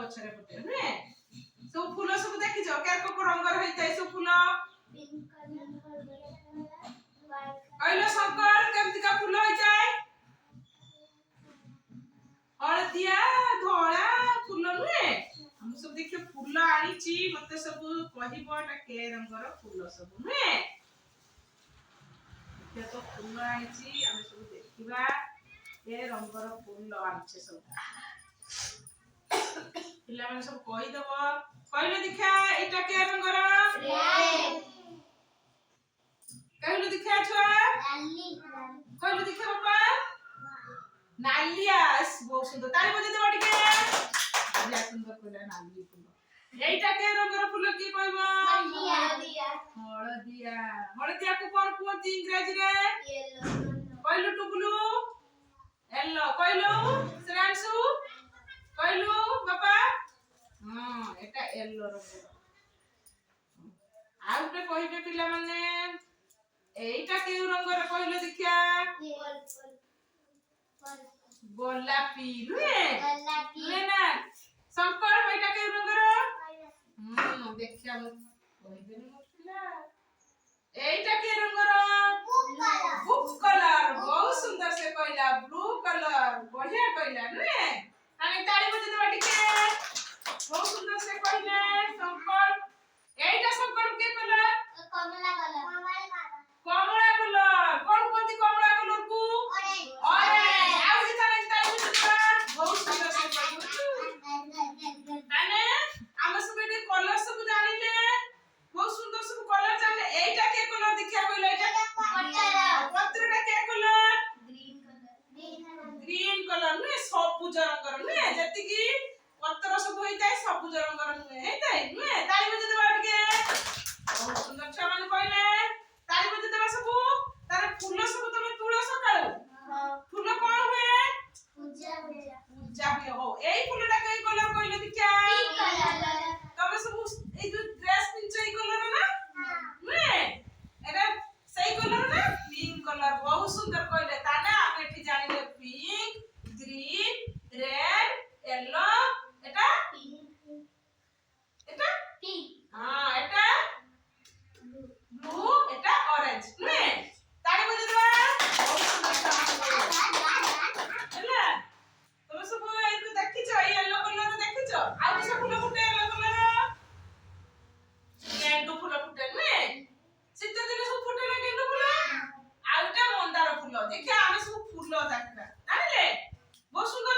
ଗଛରେ ଫୁଟେ ନୁହେଁ ସବୁ ଫୁଲ ସବୁ ଦେଖିଛ କେର କୋ ରଙ୍ଗର ହେଇଥାଏ ସବୁ ଫୁଲ କହିଲ ଶଙ୍କର କେମିତିକା ଫୁଲ ହେଇଥାଏ ହଳଦିଆ ଧଳା ଫୁଲ ନୁହେଁ ଆମେ ସବୁ ଦେଖିବ ଫୁଲ ଆଣିଛି ମତେ ସବୁ କହିବ ଏଟା କେ ରଙ୍ଗର ଫୁଲ ସବୁ ନୁହେଁ ଦେଖିବ ତ ଫୁଲ ଆଣିଛି ଆମେ ସବୁ ଦେଖିବା କେ ରଙ୍ଗର ଫୁଲ ଆଣିଛେ ସବୁ ପିଲାମାନେ ସବୁ କହିଦବ କହିଲେ ଦେଖିଆ ଏଇଟା କେ ରଙ୍ଗର ରେଡ୍ କହିଲେ ଦେଖିଆ ଛୁଆ ନାଲି କହିଲେ ଦେଖିଆ ବାପା नालियास बहुत सुंदर ताली बजे देबा टिके या सुंदर कोला नाली फूल एइटा के रंगर फूल की कहबो हळदिया हळदिया हळदिया को कोन कहती इंग्रजी रे येलो कहलु टुकलु येलो कहलु श्रेयांशु कहलु बाबा हां एटा येलो रंगर आउटे कहिबे पिला माने एइटा के रंगर कहले देखिया गोलापी नुए गोलापी ना शंकर बेटा के रंगर देखिया कहबे नि मुश्किला एइटा के रंगर ब्लू कलर बहुत सुंदर से कहला ब्लू कलर बढ़िया कहला नुए ताने ताली बजे देबा टिके बहुत सुंदर से कहले शंकर एइटा शंकर के कहला कमला कलर कोन कोनती कमला कलर को ऑरेंज आउ जी ताने बहुत सुंदर से कहलु ताने हम सब एटे कलर सब जानिले बहुत सुंदर सब कलर जानिले एइटा के कलर देखिया कहले एइटा पत्रटा के कलर ग्रीन कलर नुए सबुज रंगर नुए जति की पत्र सब होइताय सबुज रंगर नुए हेताय नुए ताली बजे देबा टिके बहुत सुंदर छा माने कहले ताली बजे देबा सब तारे फूल सब तमे तुळ सकाळो फूल कोन हुए पूजा हुए हो एई फूलटा कई कलर कहले देखिया पिंक कलर तमे सब ए जो ड्रेस पिनछ ए कलर ना नुए एटा सही कलर ना पिंक कलर बहुत सुंदर कहले ताने आप एठी जानिले पिंक ग्रीन रेड येलो एटा पिंक हां एटा ब्लू एटा ऑरेंज नुए ताली बजे देबा बहुत सुंदर ହେଲା ତମେ ସବୁ ଏଇକୁ ଦେଖିଛ येलो କଲର ଦେଖିଛ ଆଉ କିସ ଫୁଲ ଫୁଟେ येलो କଲର ଗେଣ୍ଡୁ ଫୁଲ ଫୁଟେ ନୁହେଁ ଶୀତ ଦିନେ ସବୁ ଫୁଟେ ନା ଗେଣ୍ଡୁ ଫୁଲ ଆଉ ଏଟା ମନ୍ଦାର ଫୁଲ ଦେଖିଆ ଆମେ ସବୁ ଫୁଲ ଦେଖିବା ଜାଣିଲେ ବହୁତ ସୁନ୍ଦର